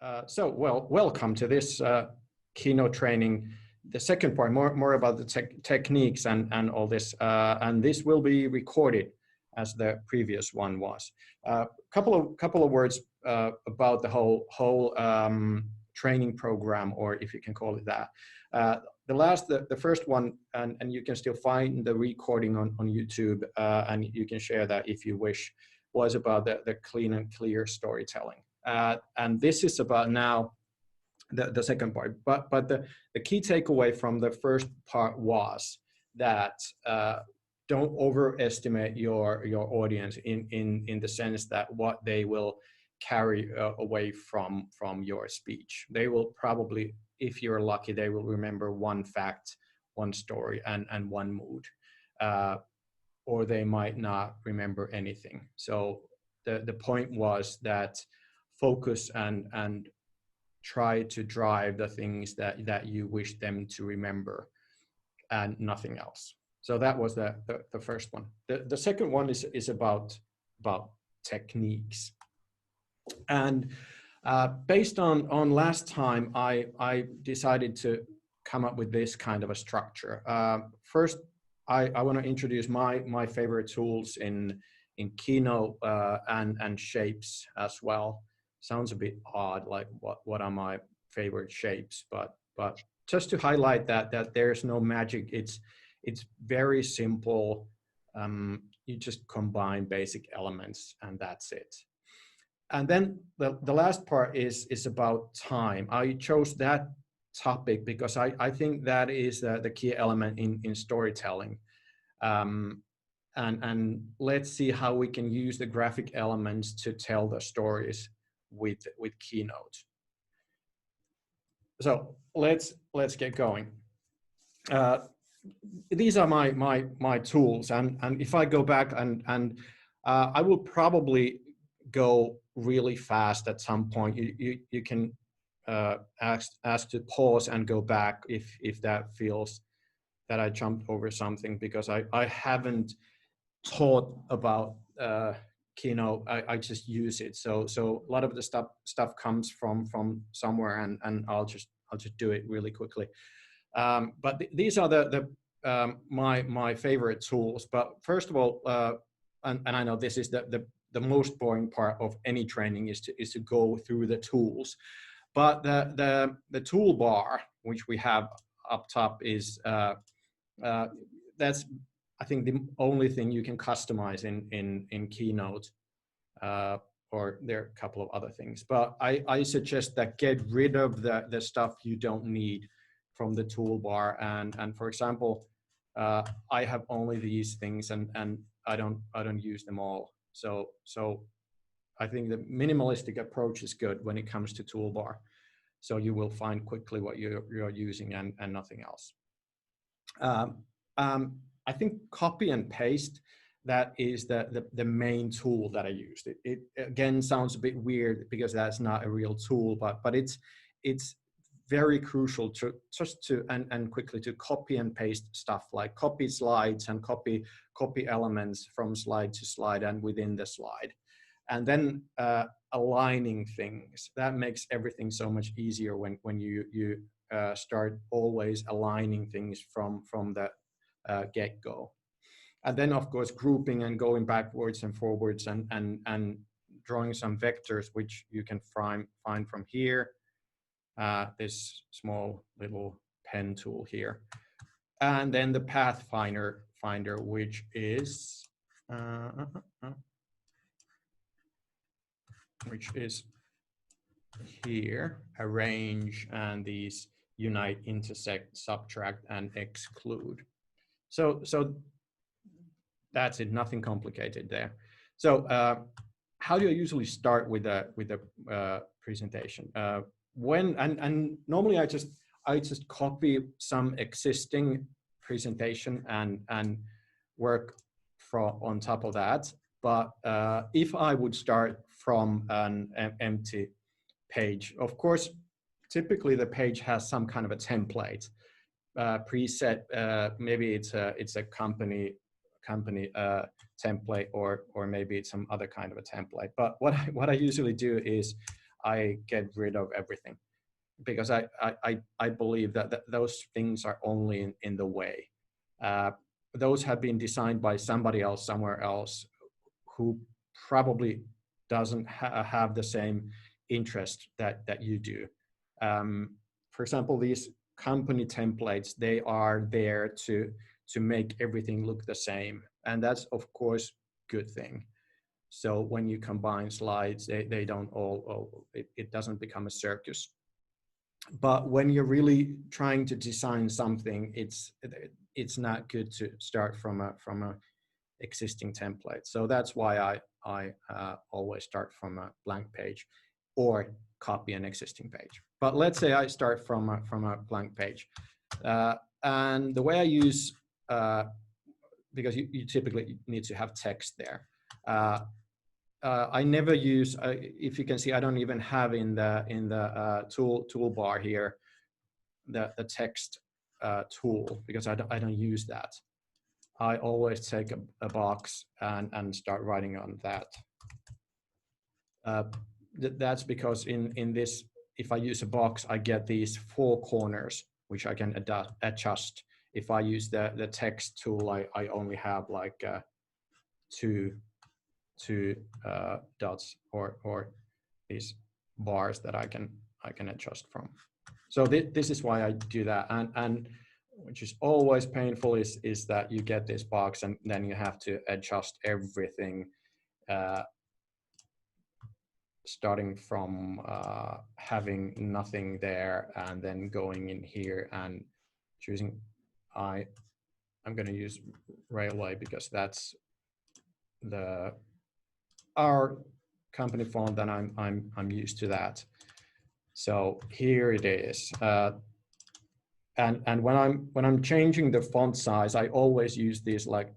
Welcome to this keynote training. The second part, more about the techniques and all this. And this will be recorded as the previous one was. Couple of words about the whole training program, or if you can call it that. The first one, and you can still find the recording on YouTube, and you can share that if you wish, was about the clean and clear storytelling. And this is about now the second part. But the key takeaway from the first part was that don't overestimate your audience in the sense that what they will carry away from your speech. They will probably, if you're lucky, they will remember one fact, one story, and one mood. Or they might not remember anything. So the point was that focus and try to drive the things that you wish them to remember and nothing else. So that was the first one. The second one is about techniques. And based on last time, I decided to come up with this kind of a structure. First, I want to introduce my favorite tools in Keynote and shapes as well. Sounds a bit odd, like what are my favorite shapes, but just to highlight that there's no magic. It's very simple. You just combine basic elements and that's it. And then the last part is about time. I chose that topic because I think that is the key element in storytelling. And let's see how we can use the graphic elements to tell the stories with Keynote. So let's get going. These are my tools, and if I go back and I will probably go really fast at some point. You can ask to pause and go back if that feels that I jumped over something, because I haven't taught about Keynote. I just use it. So a lot of the stuff comes from somewhere, and I'll just do it really quickly. But these are my favorite tools. But first of all, and I know this is the most boring part of any training is to go through the tools. But the toolbar, which we have up top, is that's, I think, the only thing you can customize in Keynote, or there are a couple of other things. But I suggest that get rid of the stuff you don't need from the toolbar. And for example, I have only these things, and I don't use them all. So I think the minimalistic approach is good when it comes to toolbar. So you will find quickly what you're using and nothing else. I think copy and paste, that is the main tool that I used. It again sounds a bit weird because that's not a real tool, but it's very crucial to and quickly to copy and paste stuff, like copy slides and copy elements from slide to slide and within the slide. And then aligning things, that makes everything so much easier when you start always aligning things from the get-go. And then of course grouping and going backwards and forwards and drawing some vectors, which you can find from here. This small little pen tool here. And then the Pathfinder, which is here, arrange, and these unite, intersect, subtract, and exclude. So that's it, nothing complicated there. So how do you usually start with a presentation? And normally I just copy some existing presentation and work on top of that. But if I would start from an empty page, of course, typically the page has some kind of a template preset. Maybe it's a company template, or maybe it's some other kind of a template. But what I usually do is I get rid of everything, because I believe that those things are only in the way. Those have been designed by somebody else somewhere else who probably doesn't have the same interest that you do. For example, these company templates, they are there to make everything look the same, and that's of course good thing. So when you combine slides, they don't all it doesn't become a circus. But when you're really trying to design something, it's not good to start from a existing template. So that's why I always start from a blank page or copy an existing page. But let's say I start from a blank page, and the way I use, because you typically need to have text there. I never use, if you can see, I don't even have in the toolbar here the text tool, because I don't use that. I always take a box and start writing on that. That's because in this, if I use a box, I get these 4 corners, which I can adjust. If I use the text tool, I only have like two dots or these bars that I can adjust from. So this is why I do that, and which is always painful is that you get this box and then you have to adjust everything, starting from having nothing there and then going in here and choosing. I'm going to use Railway because that's our company font, and I'm used to that. So here it is. And when I'm changing the font size, I always use these like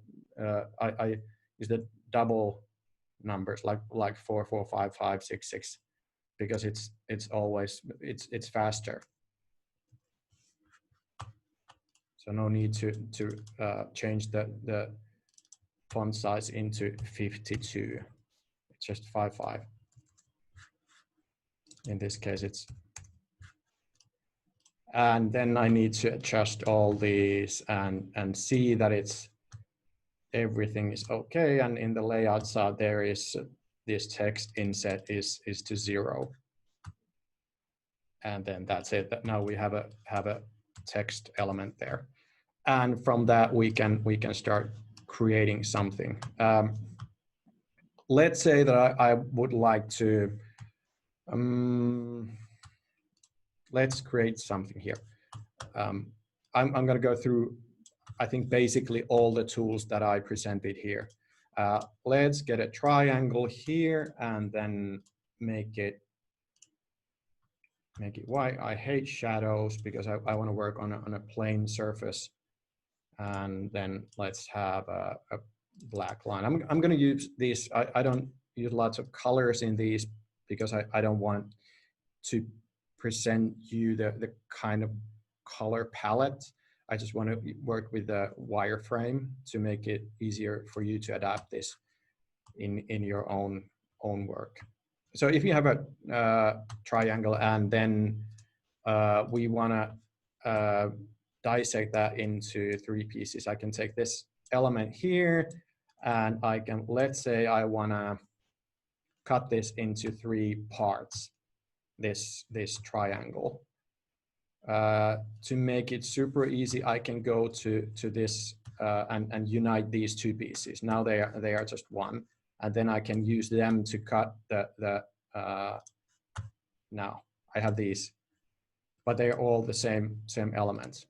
I use the double numbers like 4, 4, 5, 5, 6, 6, because it's always it's faster. So no need to change the font size into 52. It's just 5, 5. In this case, it's. And then I need to adjust all these and see that everything is okay. And in the layout side, there is this text inset is to 0. And then that's it. Now we have a text element there. And from that, we can start creating something. Let's say that I would like to, let's create something here. I'm going to go through, I think, basically all the tools that I presented here. Let's get a triangle here and then make it white. I hate shadows because I want to work on a plain surface. And then let's have a black line. I'm going to use these. I don't use lots of colors in these because I don't want to present you the kind of color palette. I just want to work with the wireframe to make it easier for you to adapt this in your own work. So if you have a triangle and then we want to dissect that into 3 pieces, I can take this element here and I can, let's say I want to cut this into 3 parts, this triangle. To make it super easy, I can go to this and unite these 2 pieces. Now they are just one, and then I can use them to cut the now I have these, but they are all the same elements.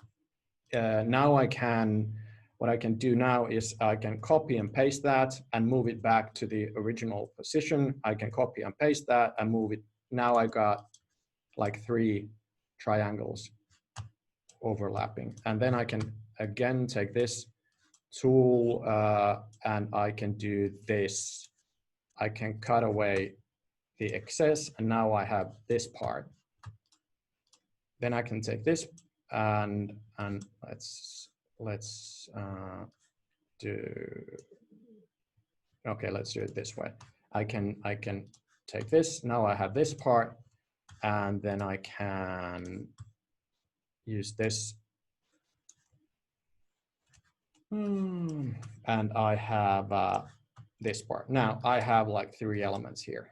Now what I can do now is I can copy and paste that and move it back to the original position. I can copy and paste that and move it. Now I got like 3 triangles overlapping. And then I can again take this tool and I can do this. I can cut away the excess and now I have this part. Then I can take this and let's do, okay, let's do it this way. I can take this. Now I have this part and then I can use this. And I have this part. Now I have like 3 elements here.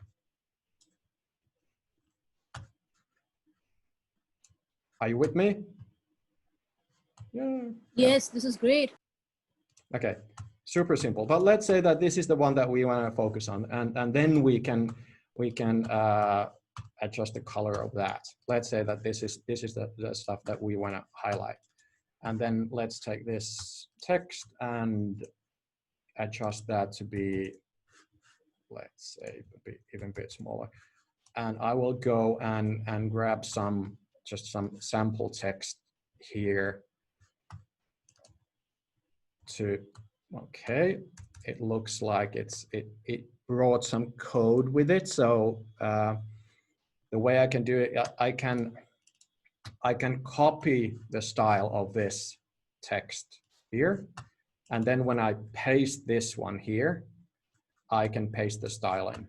Are you with me? Yeah. Yes, this is great. Okay, super simple. But let's say that this is the one that we want to focus on, and then we can adjust the color of that. Let's say that this is the stuff that we want to highlight, and then let's take this text and adjust that to be, let's say, even a bit smaller. And I will go and grab some sample text here to, okay, it looks like it brought some code with it. So the way I can do it, I can copy the style of this text here, and then when I paste this one here, I can paste the style in.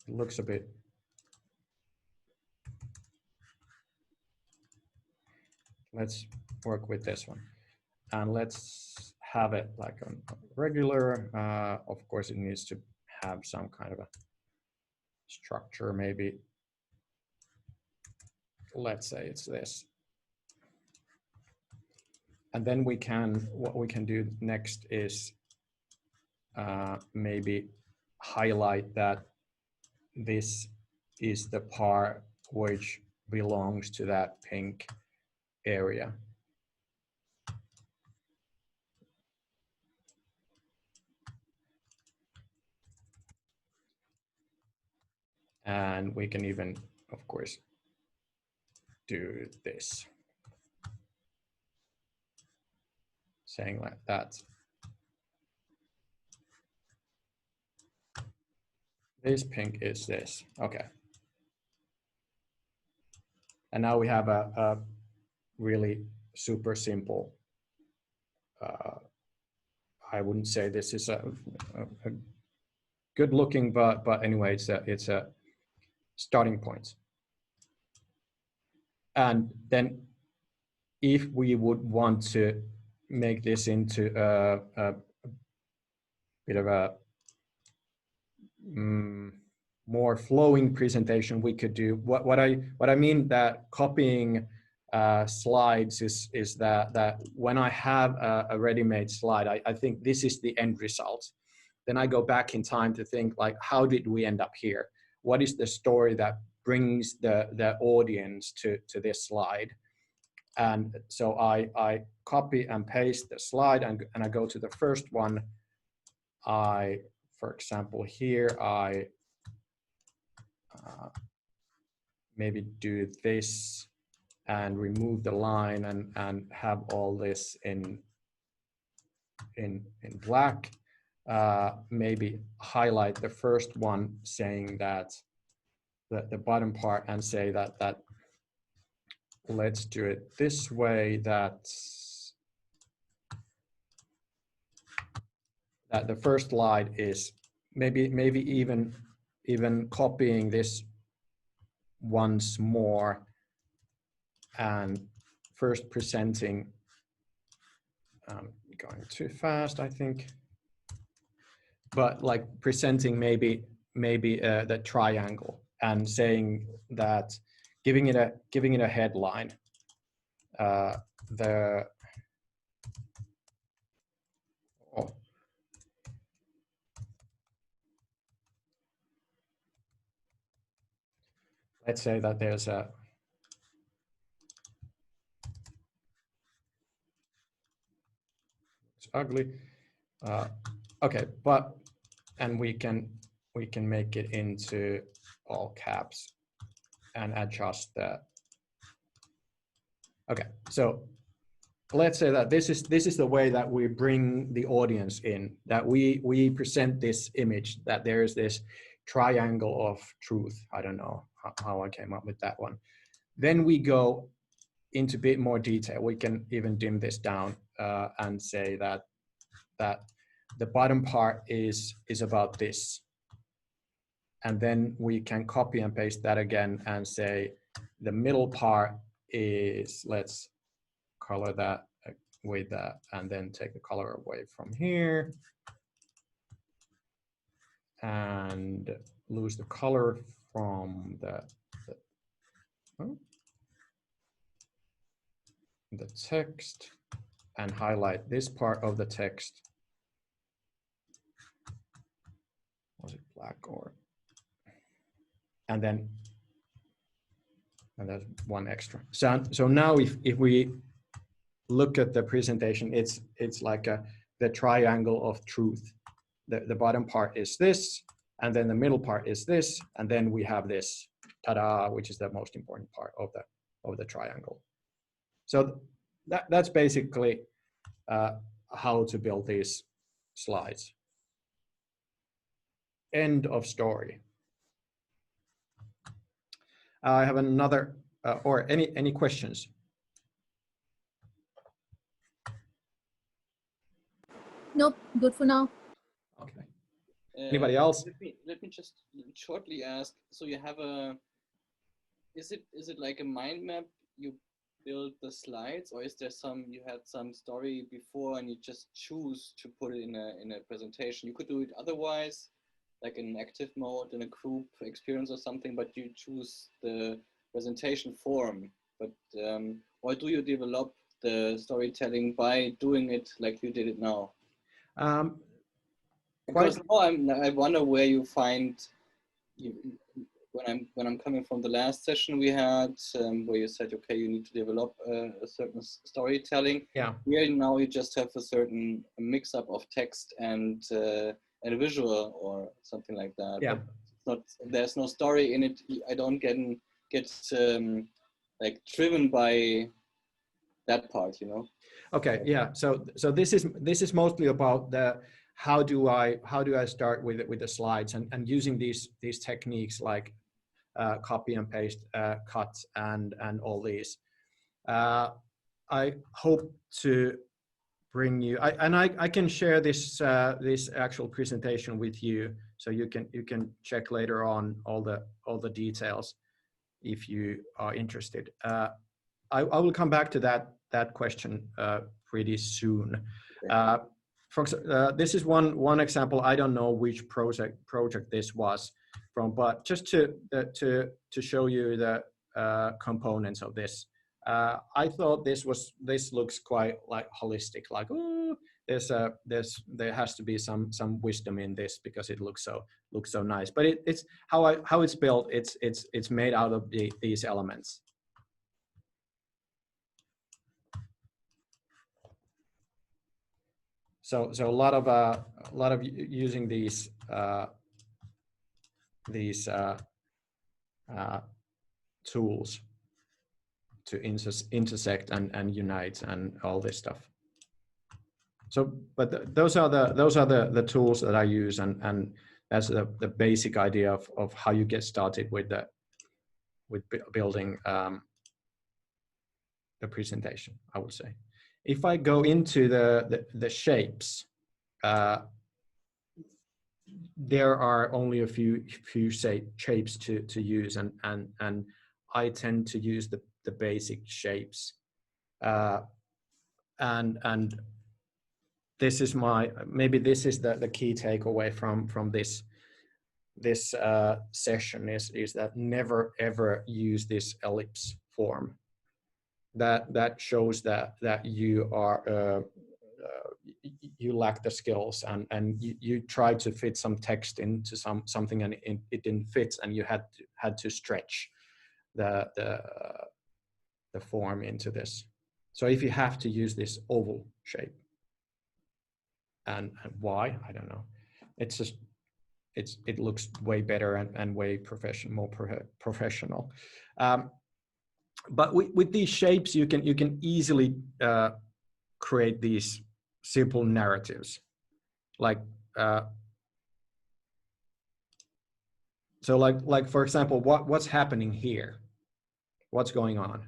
It looks a bit, let's work with this one, and let's have it like on regular. Of course, it needs to have some kind of a structure, maybe. Let's say it's this. And then what we can do next is maybe highlight that this is the part which belongs to that pink area. And we can even, of course, do this, saying like that. This pink is this, okay. And now we have a really super simple, I wouldn't say this is a good looking, but anyway, it's a starting point. And then if we would want to make this into a bit of a more flowing presentation, we could do what I mean that copying slides is that when I have a ready-made slide, I think this is the end result. Then I go back in time to think like, how did we end up here? What is the story that brings the audience to this slide? And so I copy and paste the slide, and I go to the first one. For example, here I maybe do this and remove the line and have all this in black. Maybe highlight the first one, saying that the bottom part, and say that let's do it this way, that the first slide is maybe even copying this once more and first presenting, going too fast, I think, but like presenting maybe the triangle and saying that, giving it a headline, let's say that there's a it's ugly. Okay, and we can make it into all caps and adjust that. Okay, so let's say that this is the way that we bring the audience in, that we present this image, that there is this triangle of truth. I don't know how I came up with that one. Then we go into a bit more detail. We can even dim this down and say that the bottom part is about this. and then we can copy and paste that again and say the middle part is, let's color that with that, and then take the color away from here and lose the color from the text and highlight this part of the text. Was it black or? And then, and there's one extra. So now if we look at the presentation, it's like the triangle of truth. The bottom part is this, and then the middle part is this, and then we have this, ta-da, which is the most important part of the triangle. So that's basically how to build these slides. End of story. I have another, or any questions? Nope, good for now. Okay. Anybody else? Let me just shortly ask. So you have a, is it like a mind map? You build the slides, or is there you had some story before and you just choose to put it in a presentation? You could do it otherwise, like in active mode in a group experience or something, but you choose the presentation form. But or do you develop the storytelling by doing it like you did it now? Because now I wonder where you find when I'm coming from the last session we had where you said, okay, you need to develop a certain storytelling. Yeah. Here now you just have a certain mix up of text and a visual or something like that. Yeah. But there's no story in it. I don't get like driven by that part, you know. Okay. Yeah. So this is mostly about the how do I start with the slides and using these techniques like copy and paste, cuts, and all these. I hope to bring you. I can share this this actual presentation with you, so you can check later on all the details if you are interested. I will come back to that question pretty soon. This is one example. I don't know which project this was from, but just to show you the components of this. I thought this looks quite like holistic, like, oh, there has to be some wisdom in this because it looks so nice. But it's how it's built. It's made out of these elements. So a lot of using these tools to intersect and unite and all this stuff. So, but those are the tools that I use, and that's the basic idea of how you get started with building the presentation, I would say. If I go into the shapes, there are only a few shapes to use, and I tend to use the basic shapes, and this is maybe this is the key takeaway from this session is that never ever use this ellipse form. That shows that you are you lack the skills, and you try to fit some text into something and it didn't fit, and you had to stretch the form into this. So if you have to use this oval shape, and why, I don't know. It's just it looks way better and way more professional. But with these shapes, you can easily create these simple narratives, like so like for example, what's happening here, what's going on.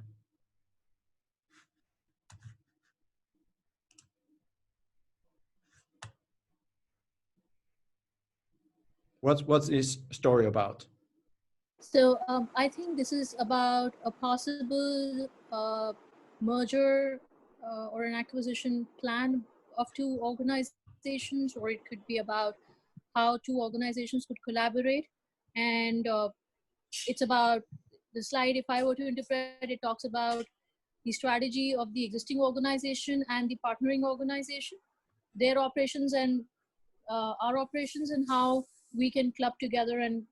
What's this story about? So I think this is about a possible merger or an acquisition plan of two organizations, or it could be about how two organizations could collaborate. And it's about the slide, if I were to interpret, it talks about the strategy of the existing organization and the partnering organization, their operations and our operations, and how we can club together and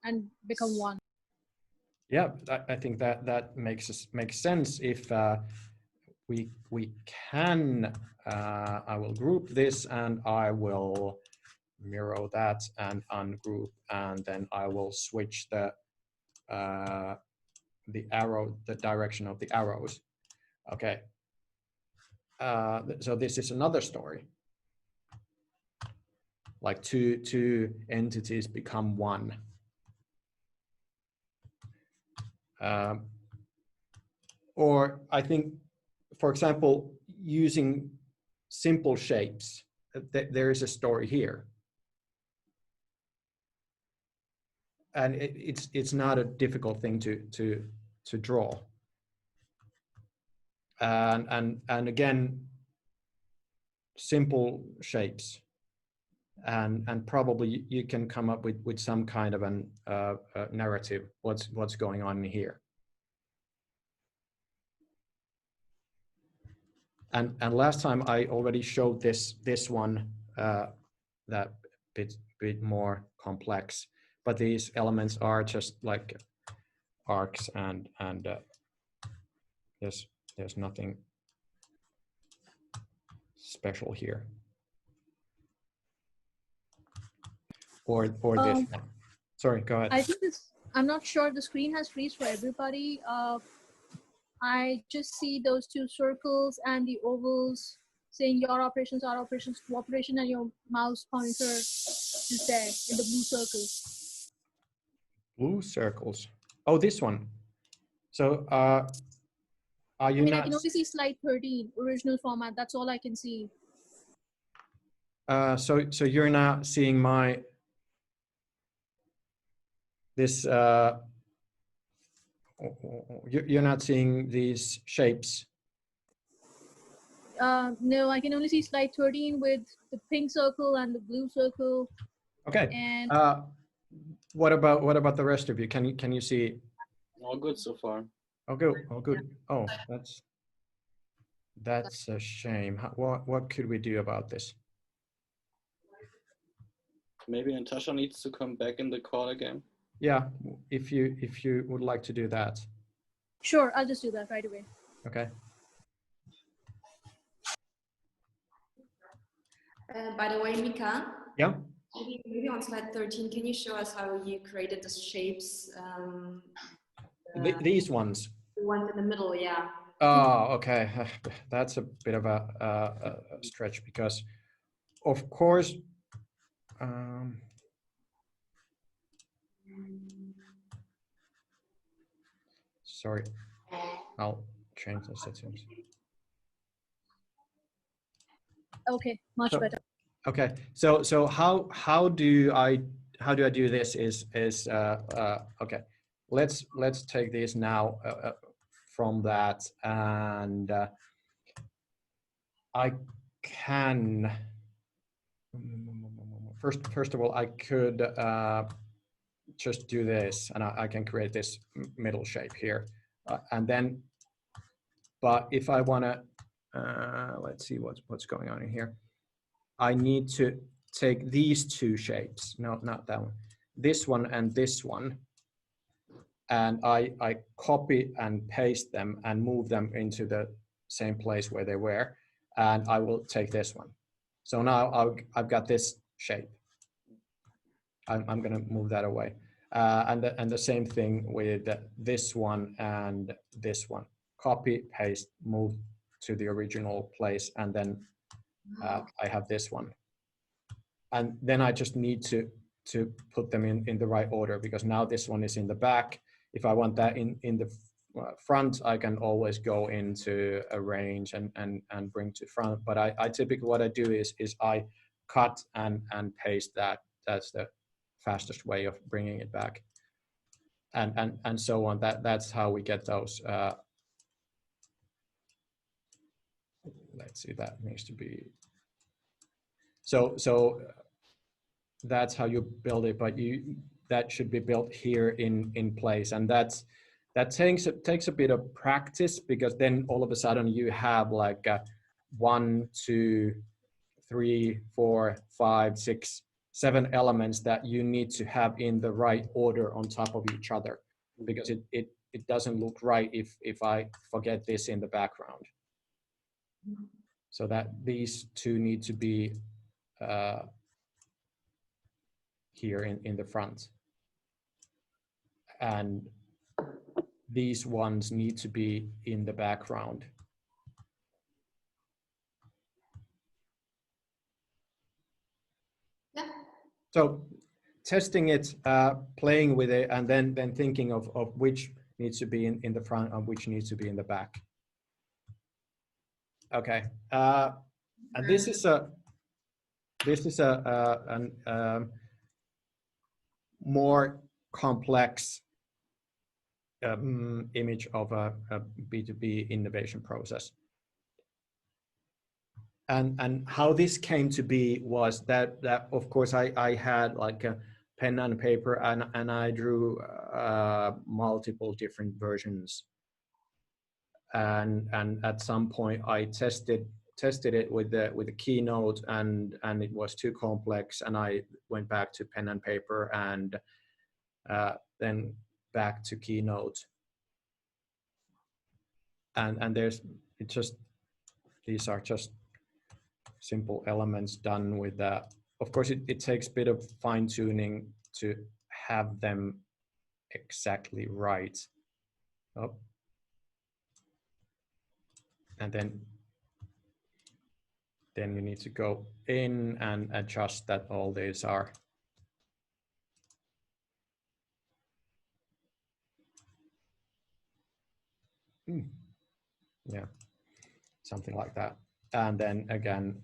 become one. Yeah, I think that makes sense. If we can, I will group this and I will mirror that and ungroup, and then I will switch the arrow, the direction of the arrows. Okay. So this is another story. Like two entities become one. Or I think, for example, using simple shapes, there is a story here. And it's not a difficult thing to draw. And again, simple shapes, and probably you can come up with some kind of an narrative. What's going on here? And last time I already showed this one, that bit more complex, but these elements are just like arcs, and there's nothing special here. Or this one. Sorry, go ahead. I think I'm not sure the screen has freeze for everybody. I just see those two circles and the ovals saying your operations, our operations, cooperation, and your mouse pointer is there in the blue circles. Blue circles. Oh, this one. So are you not? I can only see slide 13, original format. That's all I can see. So you're not seeing this. You're not seeing these shapes. No, I can only see slide 13 with the pink circle and the blue circle. Okay. And what about the rest of you? Can you see? All good so far. Oh, good. Oh, good. Oh, that's a shame. What could we do about this? Maybe Natasha needs to come back in the call again. Yeah, if you would like to do that. Sure, I'll just do that right away. Okay. By the way, Mika. Yeah. Maybe on slide 13, can you show us how you created the shapes? These ones. The ones in the middle, yeah. Oh, okay. That's a bit of a stretch, because, of course, sorry, I'll change the settings. Okay, much better. Okay, so how do I do this? Is okay. Let's take this now from that, and I can first of all I could just do this, and I can create this middle shape here, and then. But if I want to, let's see what's going on in here. I need to take these two shapes, no, not that one, this one and this one, and I copy and paste them and move them into the same place where they were, and I will take this one. So now I've got this shape. I'm going to move that away, and the same thing with this one and this one. Copy, paste, move to the original place, and then I have this one. And then I just need to put them in the right order, because now this one is in the back. If I want that in the front, I can always go into arrange and bring to front. But I typically, what I do is I cut and paste that. That's the fastest way of bringing it back, and so on. That's how we get those. Let's see, that needs to be. So that's how you build it, but that should be built here in place, and that takes a bit of practice, because then all of a sudden you have like 1, 2, 3, 4, 5, 6, 7 elements that you need to have in the right order on top of each other, because it doesn't look right if I forget this in the background. So that these two need to be here in the front, and these ones need to be in the background. Yeah. So testing it, playing with it, and then thinking of which needs to be in the front and which needs to be in the back. Okay, and this is a more complex image of a B2B innovation process. And how this came to be was that of course I had like a pen and paper, and I drew multiple different versions, and at some point I tested it with the Keynote, and it was too complex, and I went back to pen and paper, and then back to Keynote, and these are just simple elements done with that. Of course, it takes a bit of fine-tuning to have them exactly right. Oh. And then you need to go in and adjust that all these are yeah, something like that. And then again,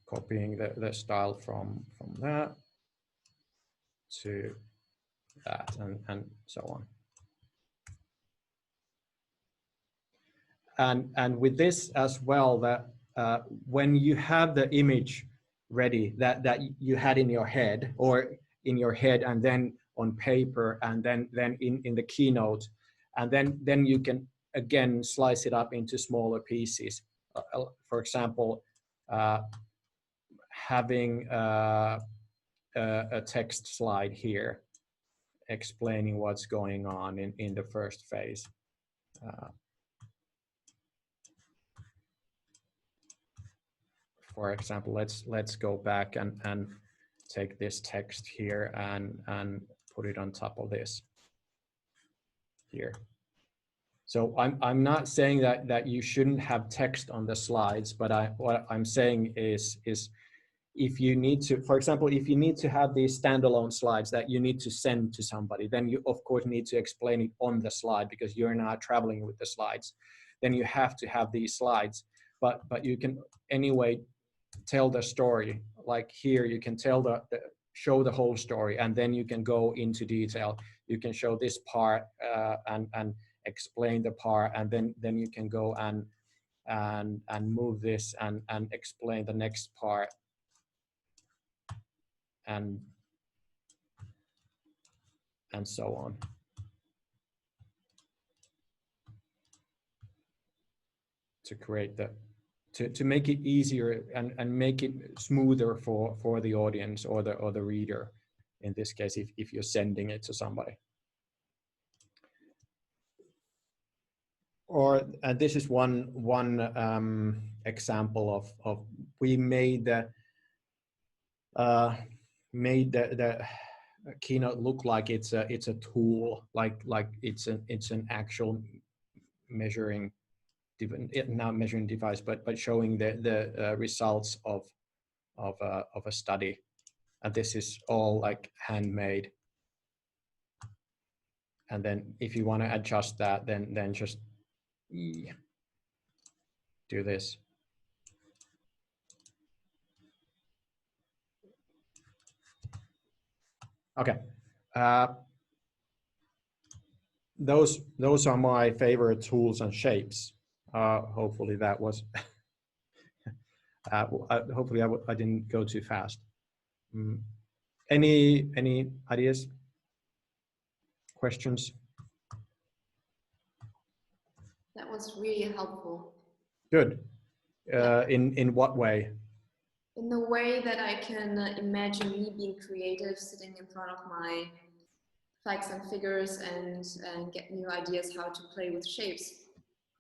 copying the style from that to that, and so on. And with this as well, that when you have the image ready that you had in your head, and then on paper, and then in the Keynote, and then you can again slice it up into smaller pieces. For example, having a text slide here explaining what's going on in the first phase. For example, let's go back and take this text here and put it on top of this here. So I'm not saying that you shouldn't have text on the slides, but what I'm saying is if you need to, for example, if you need to have these standalone slides that you need to send to somebody, then you of course need to explain it on the slide, because you're not traveling with the slides. Then you have to have these slides, but you can anyway tell the story. Like here, you can show the whole story, and then you can go into detail. You can show this part and explain the part, and then you can go and move this and explain the next part, and so on. To create to make it easier and make it smoother for the audience or the reader, in this case, if you're sending it to somebody. And this is one example of we made the Keynote look like it's a tool, like it's an actual measuring, not measuring device, but showing the results of a study. And this is all like handmade. And then if you want to adjust that, then just do this. Okay. Those are my favorite tools and shapes. Hopefully that was. Hopefully I didn't go too fast. Any ideas? Questions? That was really helpful. Good. In what way? In the way that I can imagine me being creative, sitting in front of my facts and figures and get new ideas how to play with shapes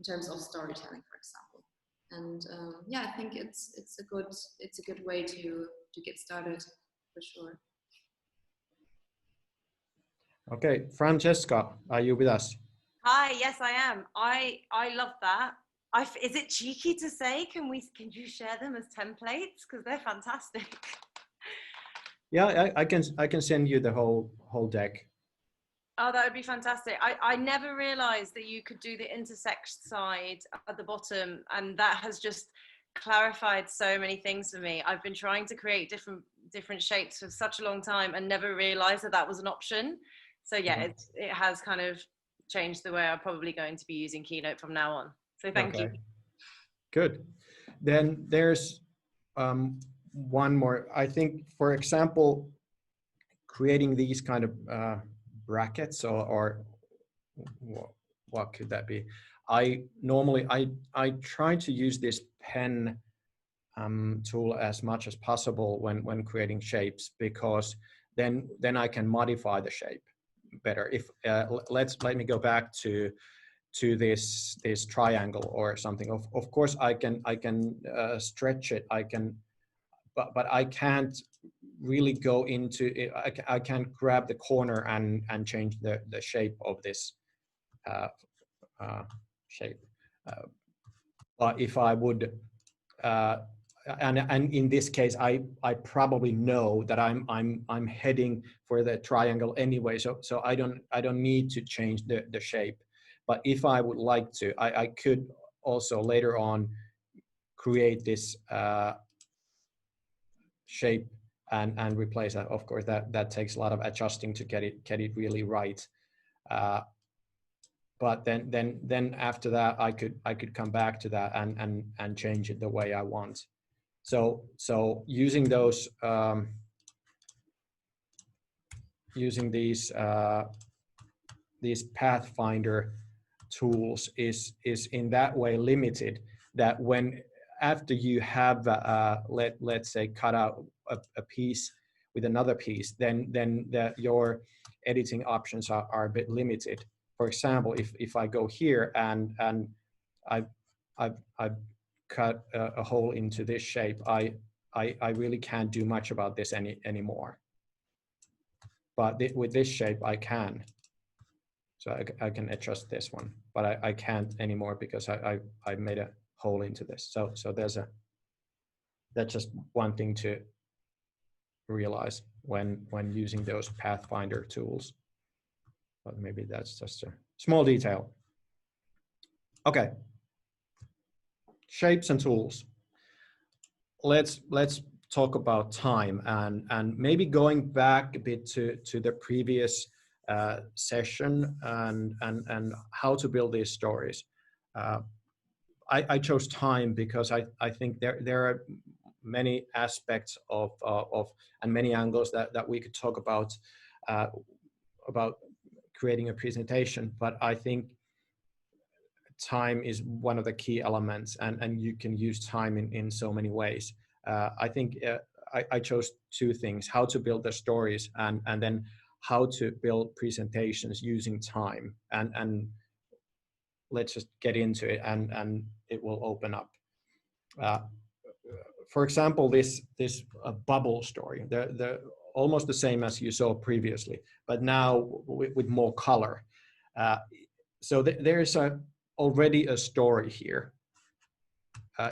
in terms of storytelling, for example. And yeah, I think it's a good way to get started for sure. Okay, Francesca, are you with us? Hi, yes, I am. I love that. Is it cheeky to say? Can you share them as templates because they're fantastic? Yeah, I can send you the whole deck. Oh, that would be fantastic. I never realized that you could do the intersect side at the bottom, and that has just clarified so many things for me. I've been trying to create different shapes for such a long time and never realized that that was an option. So yeah, it has kind of changed the way I'm probably going to be using Keynote from now on. So thank you. Good. Then there's one more. I think, for example, creating these kind of brackets or what could that be? I try to use this pen tool as much as possible when creating shapes, because then I can modify the shape better. If let me go back to this triangle or something. Of course I can stretch it. I can, but I can't really go into it. I can't grab the corner and change the shape of this shape. But if I would, and in this case, I probably know that I'm heading for the triangle anyway, so I don't need to change the shape. But if I would like to, I could also later on create this shape and replace that. Of course, that takes a lot of adjusting to get it really right. But then after that, I could come back to that and change it the way I want. So using those using these Pathfinder tools is in that way limited, that when after you have let's say cut out a piece with another piece, then your editing options are a bit limited. For example, if I go here and I've cut a hole into this shape, I really can't do much about this anymore. But with this shape I can. So I can adjust this one, but I can't anymore because I made a hole into this. So that's just one thing to realize when using those Pathfinder tools. But maybe that's just a small detail. Okay. Shapes and tools. Let's talk about time and maybe going back a bit to the previous session and how to build these stories. I chose time because I think there are many aspects of and many angles that we could talk about creating a presentation, but I think time is one of the key elements, and you can use time in so many ways. I think I chose two things: how to build the stories and then how to build presentations using time. And let's just get into it, and it will open up. For example, this bubble story, the almost the same as you saw previously, but now with more color. So there's already a story here.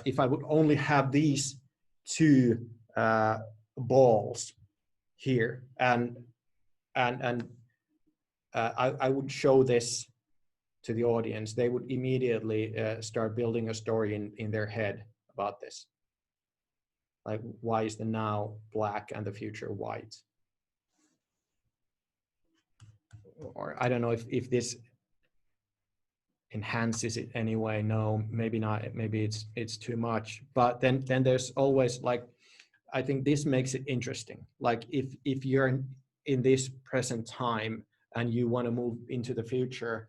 If I would only have these two balls here, and I would show this to the audience, they would immediately start building a story in their head about this. Like, why is the now black and the future white? or I don't know if this enhances it anyway. No, maybe not. Maybe it's too much. But then there's always like, I think this makes it interesting. Like if you're in this present time and you want to move into the future,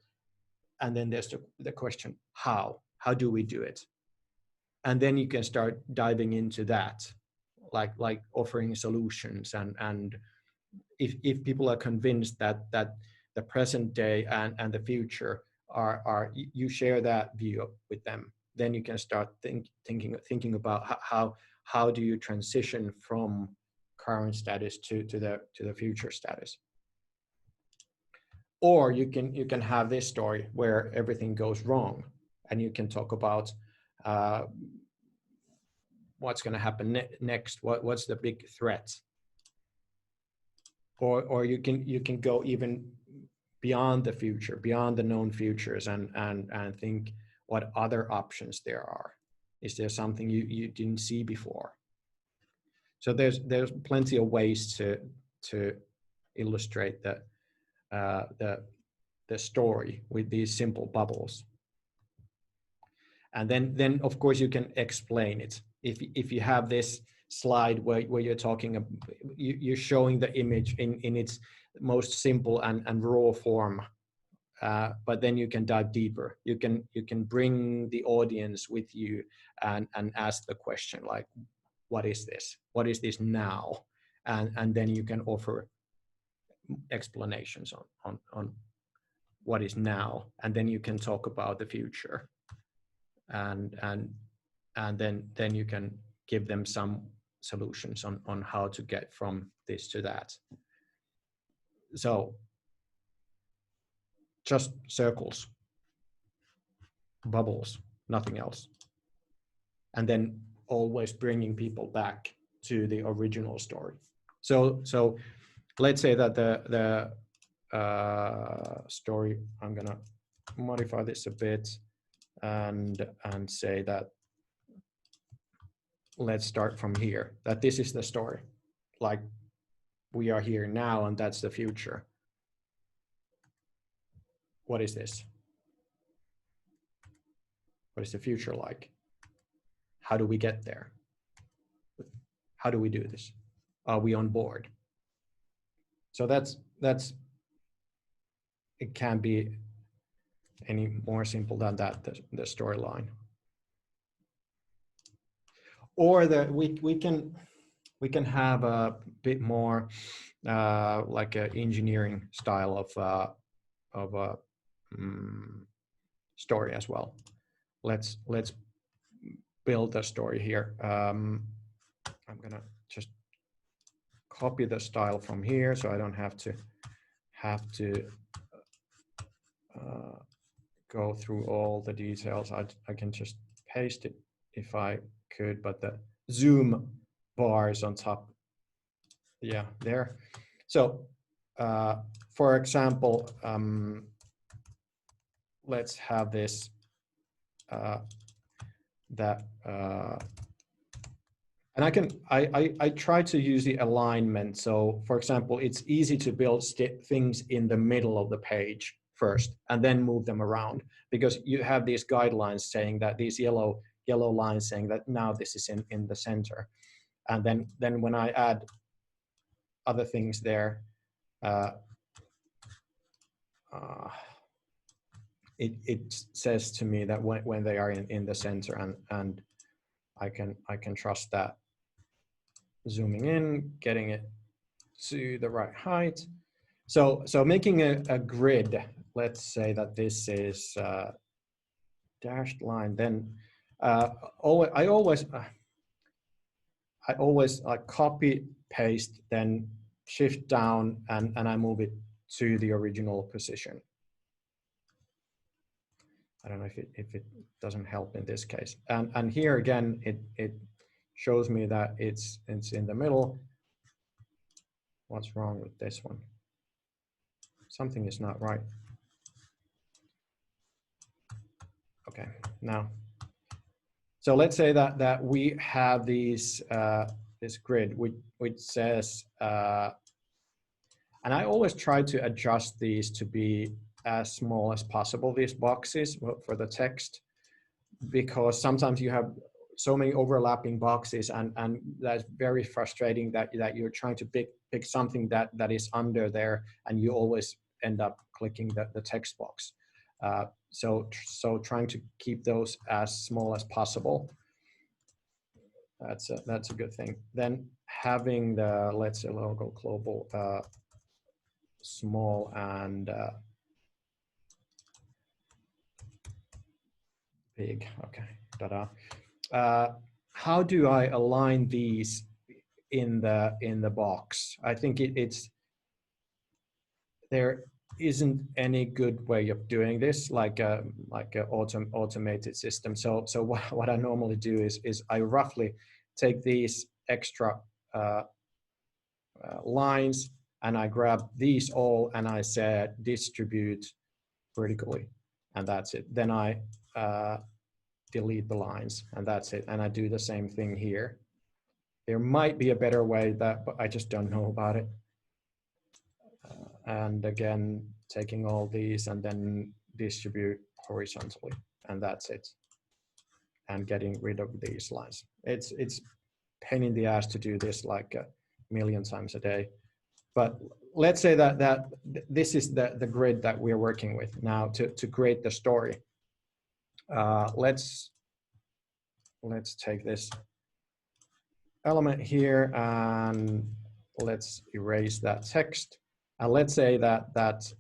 and then there's the question, how do we do it? And then you can start diving into that, like offering solutions, and if people are convinced that the present day and the future are you share that view with them, then you can start thinking about how do you transition from current status to the future status. Or you can have this story where everything goes wrong, and you can talk about what's going to happen next. What's the big threat? Or you can go even beyond the future, beyond the known futures, and think what other options there are. Is there something you didn't see before? So there's plenty of ways to illustrate the story with these simple bubbles. And then of course you can explain it. If you have this slide where you're talking, you're showing the image in its most simple and raw form, but then you can dive deeper. You can bring the audience with you and ask the question like, what is this? What is this now? And then you can offer explanations on what is now, and then you can talk about the future, and then you can give them some solutions on how to get from this to that. So just circles, bubbles, nothing else. And then always bringing people back to the original story. So let's say that the story, I'm gonna modify this a bit and say that let's start from here, that this is the story, like we are here now and that's the future. What is this? What is the future like? How do we get there? How do we do this? Are we on board? So that's it can't be any more simple than that, the storyline. Or we can have a bit more like an engineering style of a story as well. Let's build a story here. I'm gonna just copy the style from here, so I don't have to go through all the details. I can just paste it if I could, but the zoom bars on top, yeah, there. So for example, let's have this and I try to use the alignment. So for example, it's easy to build things in the middle of the page first and then move them around, because you have these guidelines saying that these yellow lines saying that now this is in the center. And then when I add other things there, it says to me that when they are in the center, and I can trust that. Zooming in, getting it to the right height. So making a grid, let's say that this is dashed line, then I always like copy, paste, then shift down, and I move it to the original position. I don't know if it doesn't help in this case. And here again, it shows me that it's in the middle. What's wrong with this one? Something is not right. Okay, now. So let's say that we have these this grid which says And I always try to adjust these to be as small as possible, these boxes for the text, because sometimes you have so many overlapping boxes, and that's very frustrating that you're trying to pick something that is under there, and you always end up clicking the text box. So trying to keep those as small as possible. That's a good thing. Then having the, let's say, local global small and big. Okay. How do I align these in the box? I think there isn't any good way of doing this, like a automated system. So what I normally do is I roughly take these extra lines, and I grab these all, and I say distribute vertically, and that's it. Then I delete the lines, and that's it. And I do the same thing here. There might be a better way, but I just don't know about it. And again, taking all these and then distribute horizontally, and that's it. And getting rid of these lines. It's pain in the ass to do this like a million times a day. But let's say that this is the grid that we're working with now to create the story. Let's take this element here and let's erase that text. And let's say that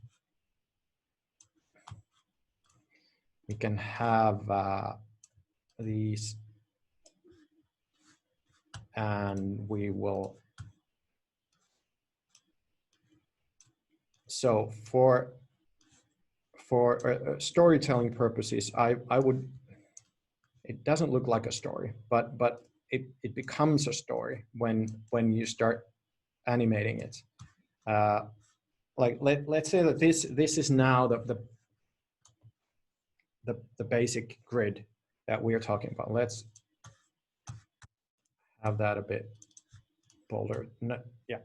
we can have these, and we will. So for storytelling purposes, I would. It doesn't look like a story, but it becomes a story when you start animating it. Like let's say that this is now the basic grid that we are talking about. Let's have that a bit bolder. No, yeah.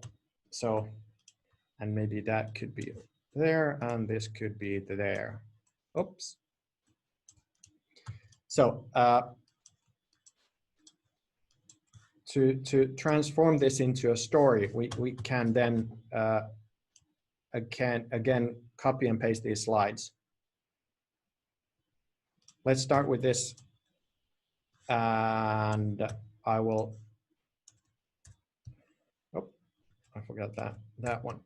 So, and maybe that could be there, and this could be there. Oops. So to transform this into a story, we can then again copy and paste these slides. Let's start with this, and I will. Oh, I forgot that one.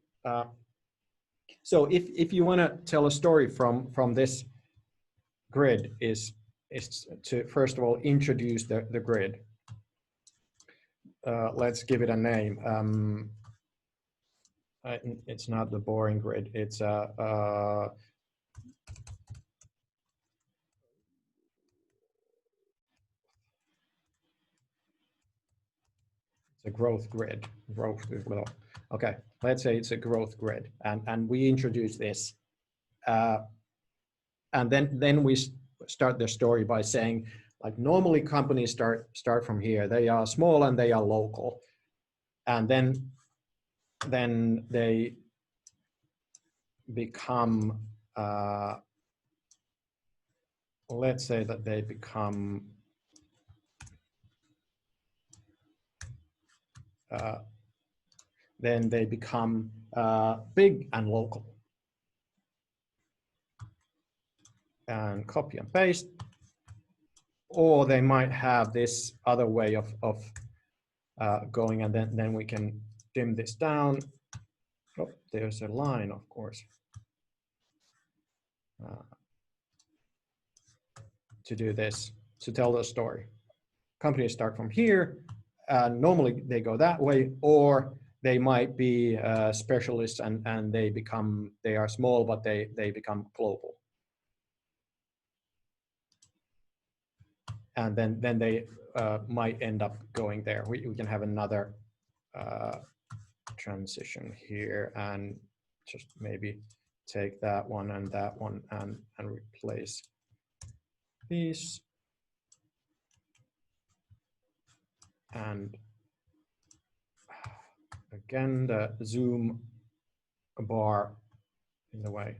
So if you want to tell a story from this grid, is to first of all introduce the grid. Let's give it a name. It's not the boring grid. It's a growth grid. Okay, let's say it's a growth grid, and we introduce this, and then we start the story by saying, like, normally companies start from here. They are small and they are local, and then they become, let's say that they become then they become big and local. And copy and paste. Or they might have this other way of going, and then we can dim this down. Oh, there's a line, of course. To do this, to tell the story. Companies start from here. Normally they go that way, or they might be specialists and they are small, but they become global. And then they might end up going there. We can have another transition here, and just maybe take that one and replace these. And again, the zoom a bar in the way.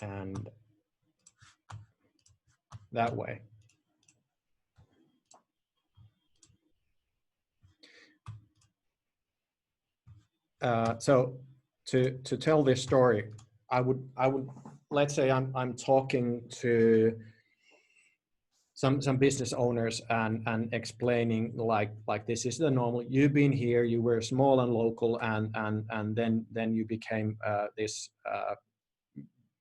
And that way. So to tell this story, I would let's say I'm talking to some business owners and explaining like this is the normal. You've been here, you were small and local, and then you became this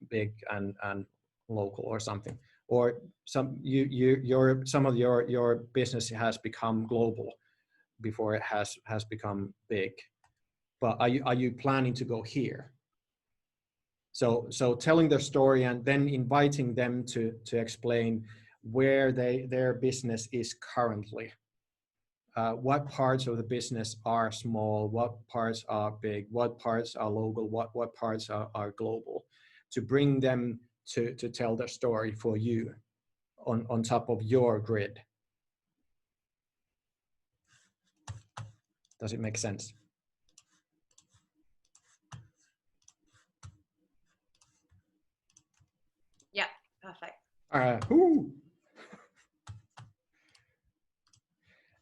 big and local or something, or some of your business has become global before it has become big. But are you planning to go here? So telling their story and then inviting them to explain where their business is currently. What parts of the business are small, what parts are big, what parts are local, what parts are global, to bring them to tell their story for you on top of your grid. Does it make sense? Yeah, perfect.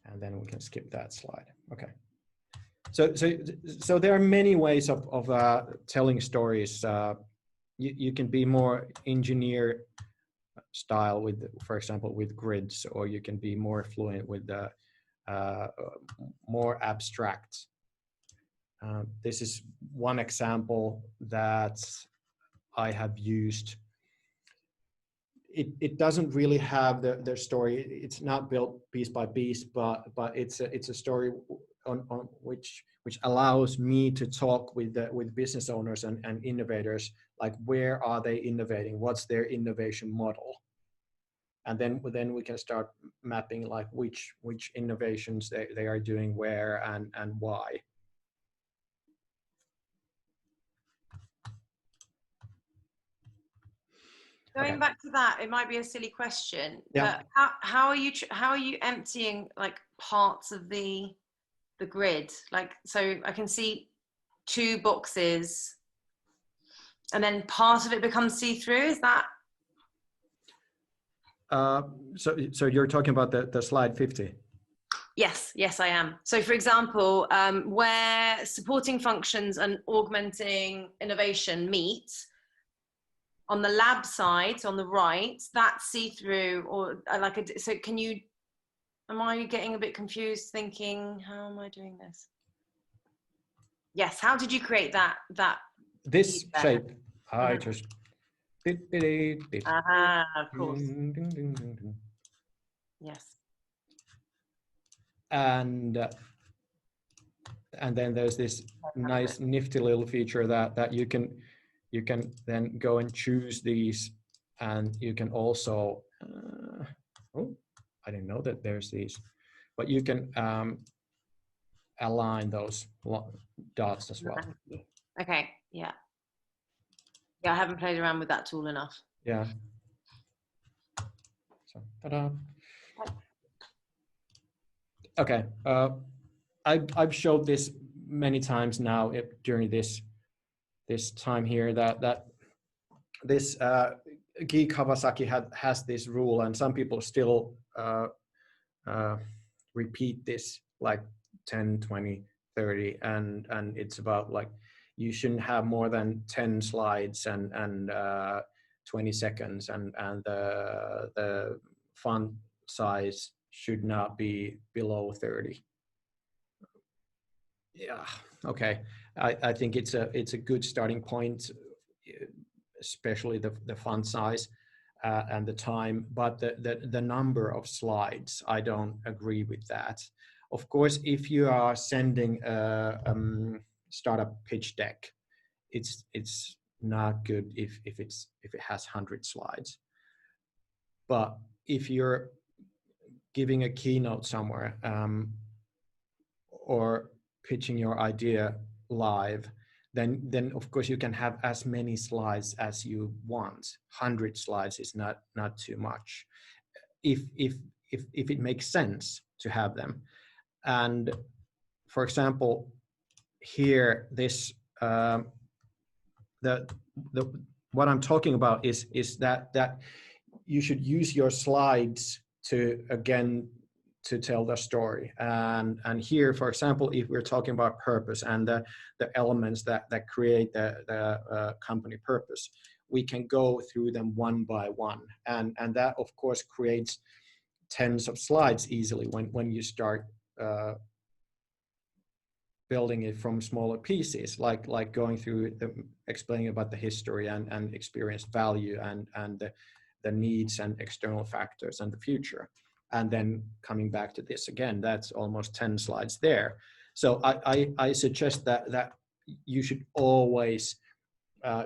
And then we can skip that slide. Okay. So there are many ways of telling stories. You can be more engineer style with, for example, with grids, or you can be more fluent with more abstract. This is one example that I have used. It doesn't really have their story. It's not built piece by piece, but it's a story on which allows me to talk with business owners and innovators, like where are they innovating, what's their innovation model, and then we can start mapping like which innovations they are doing where and why. Going back to that, it might be a silly question, yeah. but how are you emptying like parts of the grid? Like, so I can see 2 boxes, and then part of it becomes see-through. Is that? So you're talking about the slide 50. Yes, I am. So for example, where supporting functions and augmenting innovation meet, on the lab side, on the right, that's see-through, or so can you, am I getting a bit confused thinking, how am I doing this? Yes, how did you create that? This shape, I just... of course. Yes. And then there's this nice nifty little feature that you can then go and choose these, and you can also oh, I didn't know that there's these, but you can align those dots as well. Okay, yeah, I haven't played around with that tool enough. Yeah. So, ta-da. Okay, I've showed this many times now during this time here that this Guy Kawasaki has this rule, and some people still repeat this like 10, 20, 30, and it's about like you shouldn't have more than 10 slides and 20 seconds, and the font size should not be below 30. Yeah, okay. I think it's a good starting point, especially the font size and the time, but the number of slides, I don't agree with that. Of course, if you are sending a startup pitch deck, it's not good if it has 100 slides. But if you're giving a keynote somewhere or pitching your idea live, then of course you can have as many slides as you want. 100 slides is not too much if it makes sense to have them. And for example, here, this what I'm talking about is that you should use your slides to tell the story. And here, for example, if we're talking about purpose and the elements that create the company purpose, we can go through them one by one. And that, of course, creates tens of slides easily when you start building it from smaller pieces, like going through explaining about the history and experienced value and the needs and external factors and the future. And then coming back to this again, that's almost 10 slides there. So I suggest that you should always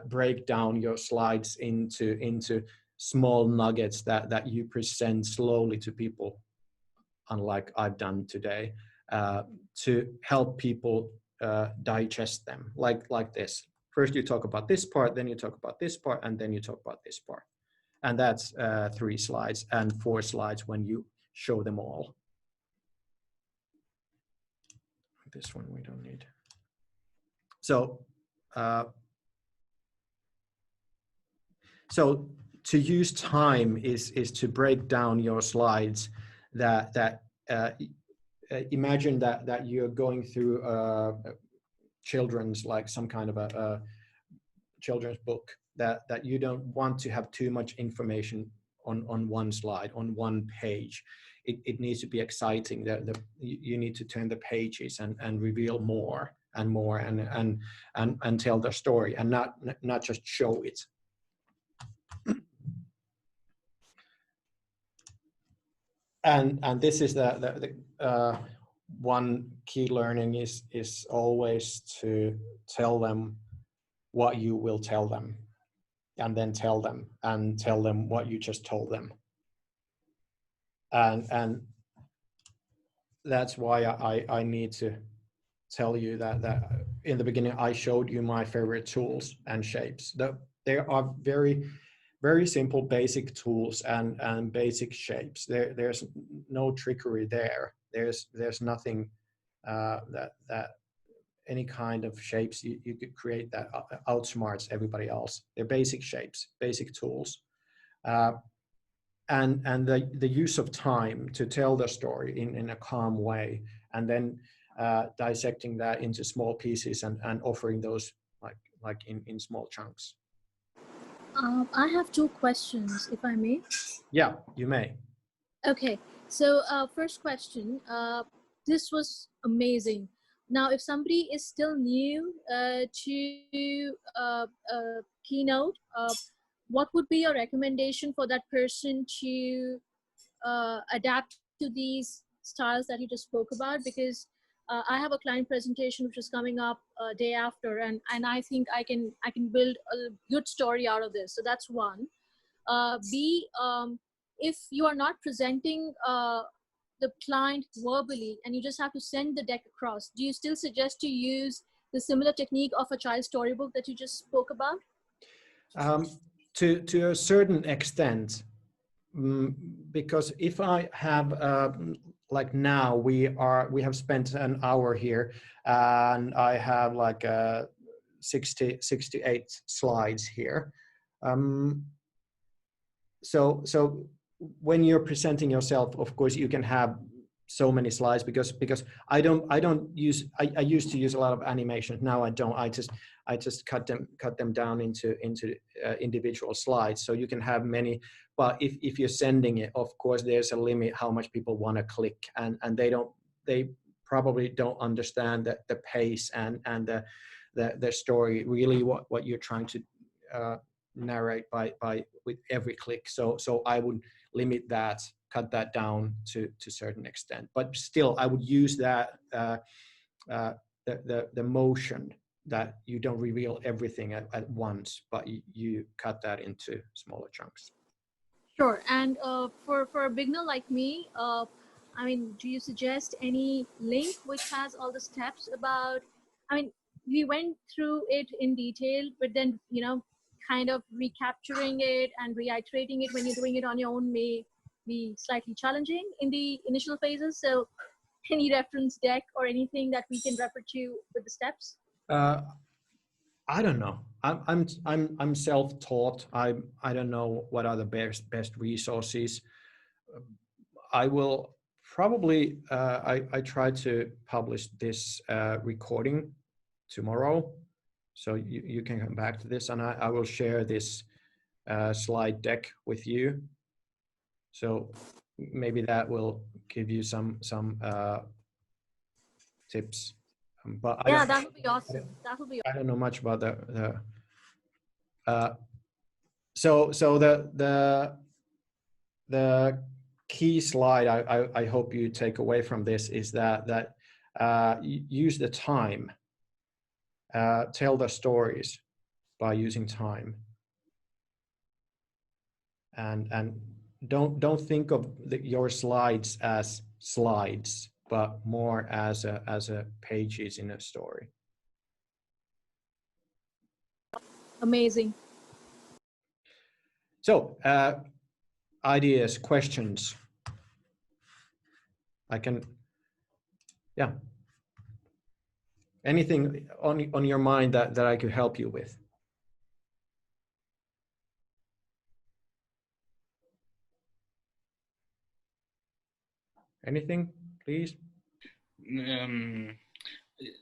break down your slides into small nuggets that you present slowly to people, unlike I've done today, to help people digest them, like this. First you talk about this part, then you talk about this part, and then you talk about this part. And that's 3 slides and 4 slides when you show them all. This one we don't need. So, so to use time is to break down your slides. Imagine that you're going through children's, like some kind of a children's book, that you don't want to have too much information on one slide, on one page. It needs to be exciting. You need to turn the pages and reveal more and more and tell the story, and not just show it. And this is the one key learning is always to tell them what you will tell them, and then tell them what you just told them. And that's why I need to tell you that in the beginning I showed you my favorite tools and shapes. They are very, very simple, basic tools and basic shapes. There's no trickery there. There's nothing that any kind of shapes you could create that outsmarts everybody else. They're basic shapes, basic tools. And the use of time to tell the story in a calm way, and then dissecting that into small pieces and offering those like in small chunks. I have 2 questions, if I may. Yeah, you may. Okay, so first question, this was amazing. Now, if somebody is still new to Keynote, what would be your recommendation for that person to adapt to these styles that you just spoke about? Because I have a client presentation which is coming up day after, and I think I can build a good story out of this. So that's one. B, if you are not presenting the client verbally and you just have to send the deck across, do you still suggest to use the similar technique of a child storybook that you just spoke about? To a certain extent, because if I have like now we have spent an hour here and I have like 68 slides here. So when you're presenting yourself, of course you can have so many slides because I used to use a lot of animations. Now I don't. I just cut them down into individual slides. So you can have many, but if you're sending it, of course there's a limit how much people want to click, and they probably don't understand the pace and the story really what you're trying to narrate by with every click. So I would limit that, cut that down to a certain extent, but still I would use that the motion, that you don't reveal everything at once, but you cut that into smaller chunks. Sure. And for a beginner like me, I mean, do you suggest any link which has all the steps about, I mean, we went through it in detail, but then, kind of recapturing it and reiterating it when you're doing it on your own may be slightly challenging in the initial phases. So any reference deck or anything that we can refer to with the steps? I don't know. I'm self-taught. I don't know what are the best resources. I will probably I try to publish this recording tomorrow, so you can come back to this, and I will share this slide deck with you. So maybe that will give you some tips. But Yeah, that would be awesome. That would be. I don't know much about the so the key slide I hope you take away from this is that use the time, tell the stories by using time, and don't think of your slides as slides, but more as a pages in a story. Amazing. So ideas, questions. I can, yeah. Anything on your mind that I could help you with? Anything, please?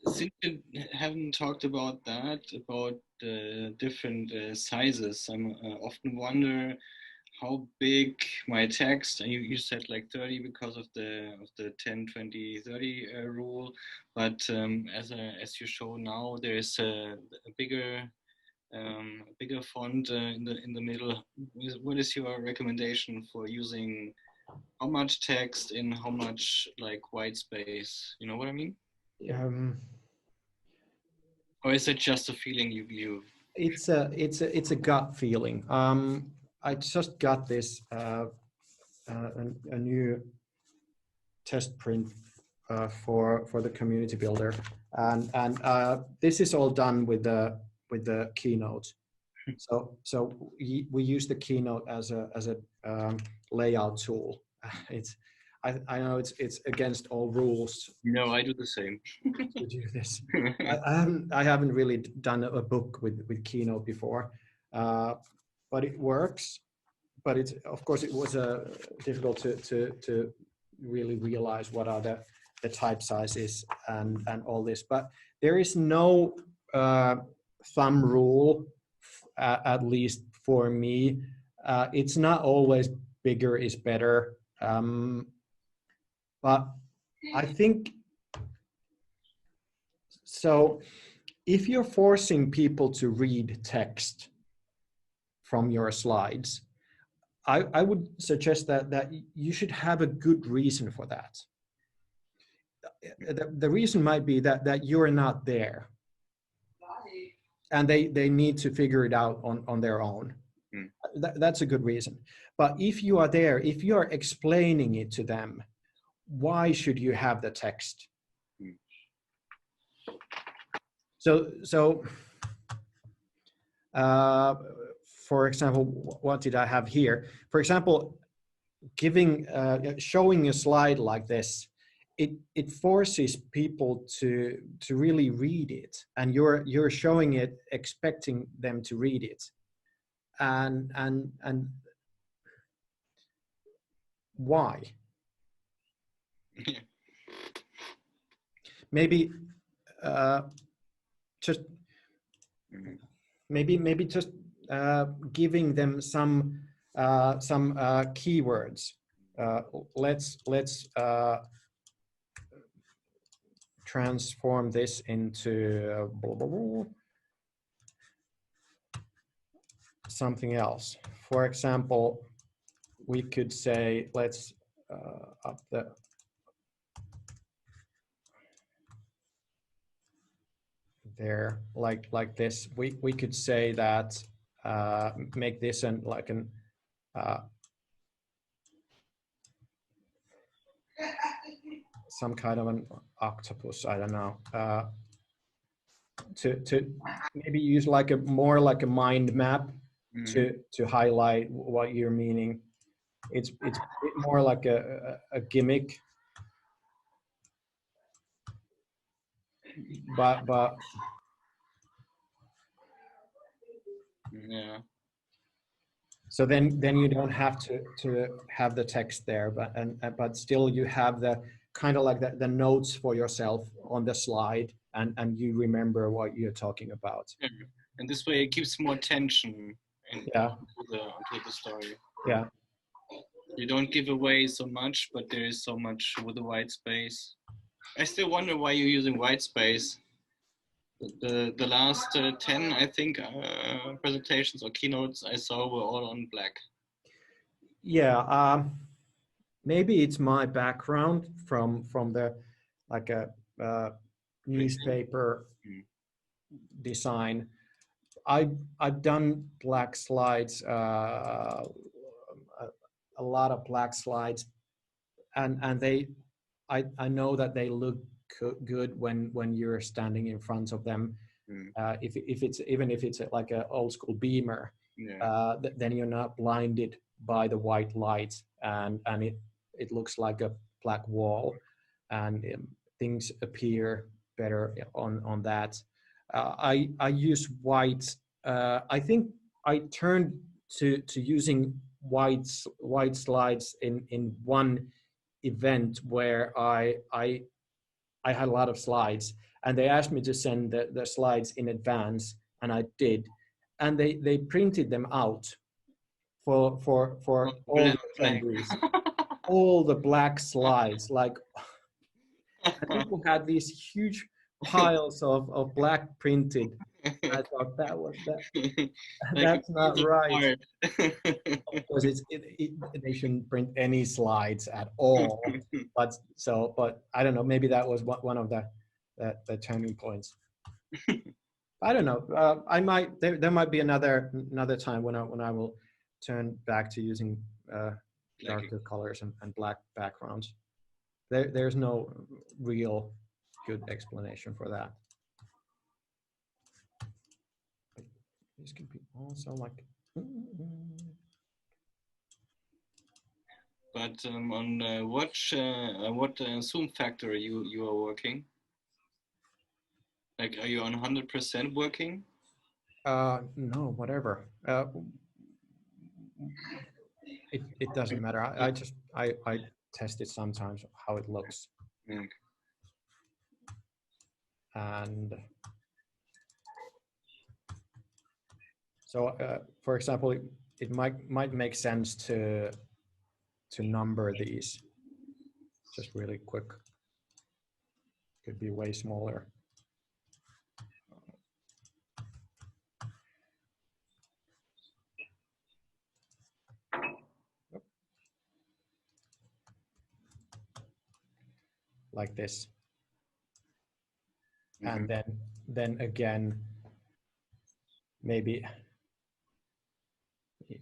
Since you haven't talked about that, about different sizes, I'm often wonder how big my text, and you said like 30 because of the 10, 20, 30 rule, but as you show now, there is a bigger font in the middle. What is your recommendation for using how much text in how much like white space? You know what I mean? Or is it just a feeling you? It's a gut feeling. I just got this a new test print for the community builder, and this is all done with the Keynote. So we use the Keynote as a layout tool. I know it's against all rules. No, I do the same. To do this. I haven't really done a book with Keynote before, but it works. But it's, of course, it was difficult to really realize what are the type sizes and all this. But there is no thumb rule, at least for me. It's not always bigger is better. But I think, so if you're forcing people to read text from your slides, I would suggest that you should have a good reason for that. The reason might be that you're not there, and they need to figure it out on their own. That's a good reason. But if you are there, if you are explaining it to them, why should you have the text? So for example, what did I have here? For example, showing a slide like this, it forces people to really read it, and you're showing it expecting them to read it, and why? Maybe just maybe just giving them some keywords. Let's transform this into something else. For example, we could say, let's up the there, like this. We could say that make this like an some kind of an octopus. I don't know. To maybe use like more like a mind map to highlight what you're meaning. It's more like a gimmick. but Yeah. so then you don't have to have the text there, but still you have the kind of like the notes for yourself on the slide, and you remember what you're talking about. Yeah. And this way it keeps more tension Yeah. onto the story. Yeah. You don't give away so much, but there is so much with the white space. I still wonder why you're using white space. The last 10, I think, presentations or keynotes I saw were all on black. Yeah, maybe it's my background from the like a newspaper design. I've done black slides, a lot of black slides, and I know that they look good when you're standing in front of them. If it's even if it's like an old school beamer, Yeah. then you're not blinded by the white lights, and it looks like a black wall, and things appear better on that. I use white. I think I turned to using white slides in one event where I had a lot of slides, and they asked me to send the slides in advance, and I did, and they printed them out for all the attendees, all the black slides, like, and people had these huge piles of black printed. I thought that's not right. Of course, they shouldn't print any slides at all. But I don't know. Maybe that was one of the turning points. I don't know. I might there might be another time when I will turn back to using darker colors and black backgrounds. There's no real good explanation for that. This can be also like. But on what Zoom factor you are working? Like, are you on 100% working? No, whatever. It doesn't matter. I test it sometimes how it looks. Okay. And so, for example, it might make sense to number these just really quick. Could be way smaller. Like this. And then again, maybe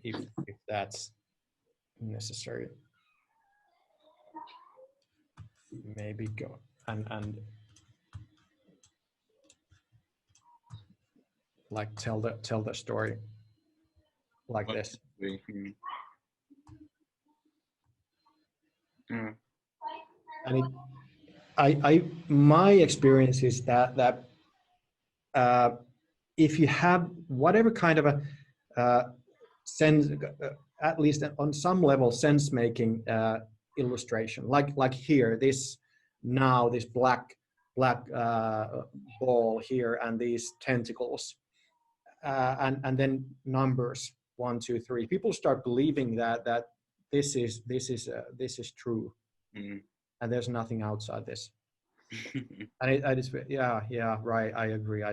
if that's necessary, maybe go and like tell the story like this. And my experience is that if you have whatever kind of a sense, at least on some level, sense making illustration, like here, this black ball here and these tentacles, and then numbers 1, 2, 3. People start believing that this is true, and there's nothing outside this. And I just, yeah, right. I agree.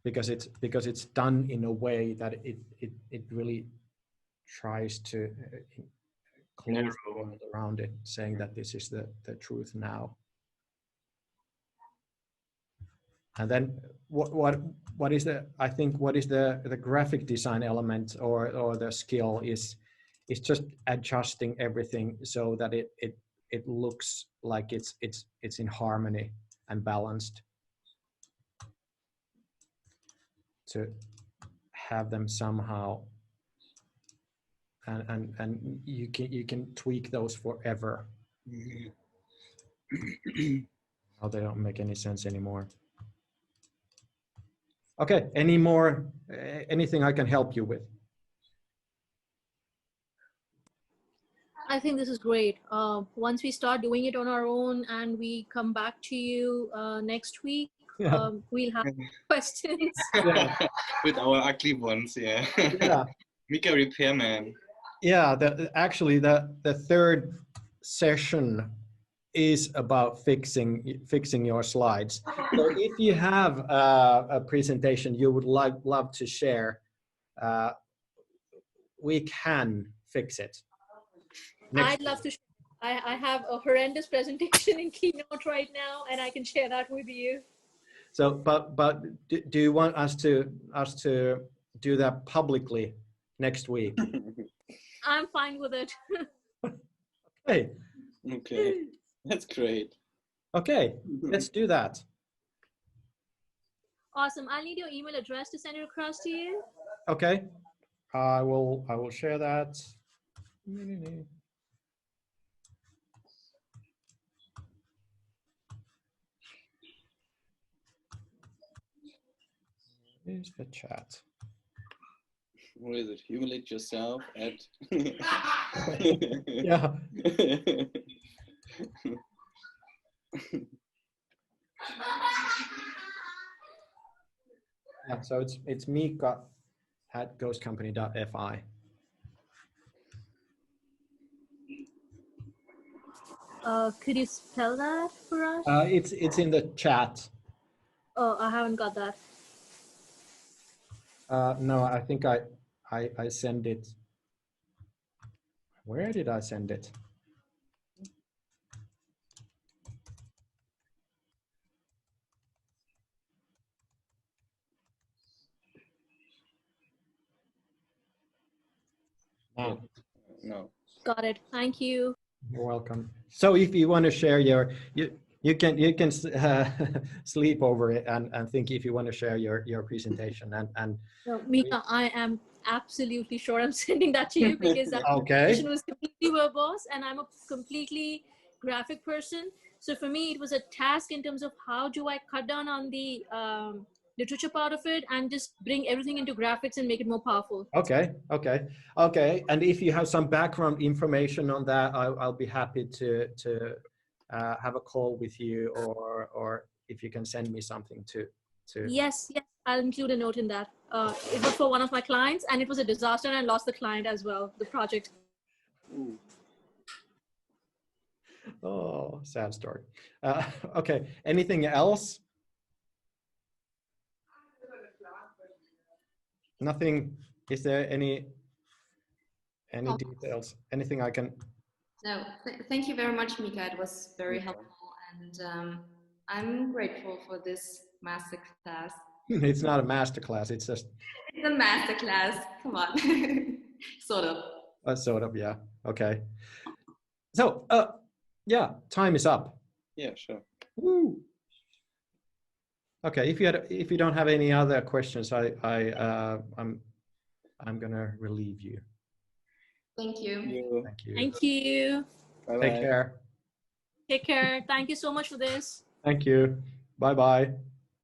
Because it's done in a way that it really tries to close the world around it, saying that this is the truth now. And then what is the graphic design element or the skill is just adjusting everything so that it looks like it's in harmony and balanced, to have them somehow, and you can tweak those forever. Oh, they don't make any sense anymore. Okay, any more, anything I can help you with? I think this is great. Once we start doing it on our own and we come back to you next week, Yeah. we'll have questions. Yeah. With our ugly ones, yeah. Yeah. Mika Repairman. Yeah, actually the third session is about fixing your slides. So if you have a presentation you would love to share, we can fix it. I'd love to. I have a horrendous presentation in Keynote right now, and I can share that with you. So, but do you want us to do that publicly next week? I'm fine with it. Hey. Okay, that's great. Okay, let's do that. Awesome. I'll need your email address to send it across to you. Okay, I will share that. Here's the chat. What is it? Humiliate yourself at. Yeah. Yeah. So it's Mika at ghostcompany.fi. Could you spell that for us? It's in the chat. Oh, I haven't got that. No, I think I send it. Where did I send it? No. No. Got it. Thank you. You're welcome. So if you want to share your, you can sleep over it and think if you want to share your presentation and. No, Mika, I am absolutely sure I'm sending that to you because that Okay. presentation was completely verbose, and I'm a completely graphic person. So for me, it was a task in terms of how do I cut down on the literature part of it and just bring everything into graphics and make it more powerful. Okay. And if you have some background information on that, I'll be happy to have a call with you, or if you can send me something to. Yes, I'll include a note in that. It was for one of my clients, and it was a disaster, and I lost the client as well, the project. Ooh. Oh, sad story. Okay. Anything else? Nothing. Is there any details? Anything I can? No, thank you very much, Mika. It was very helpful, and I'm grateful for this masterclass. It's not a masterclass. It's just. It's a masterclass. Come on, sort of. Sort of, yeah. Okay. So, yeah, time is up. Yeah, sure. Woo. Okay, if you don't have any other questions, I'm gonna relieve you. Thank you. Thank you. Thank you. Bye-bye. Take care. Take care. Thank you so much for this. Thank you. Bye bye.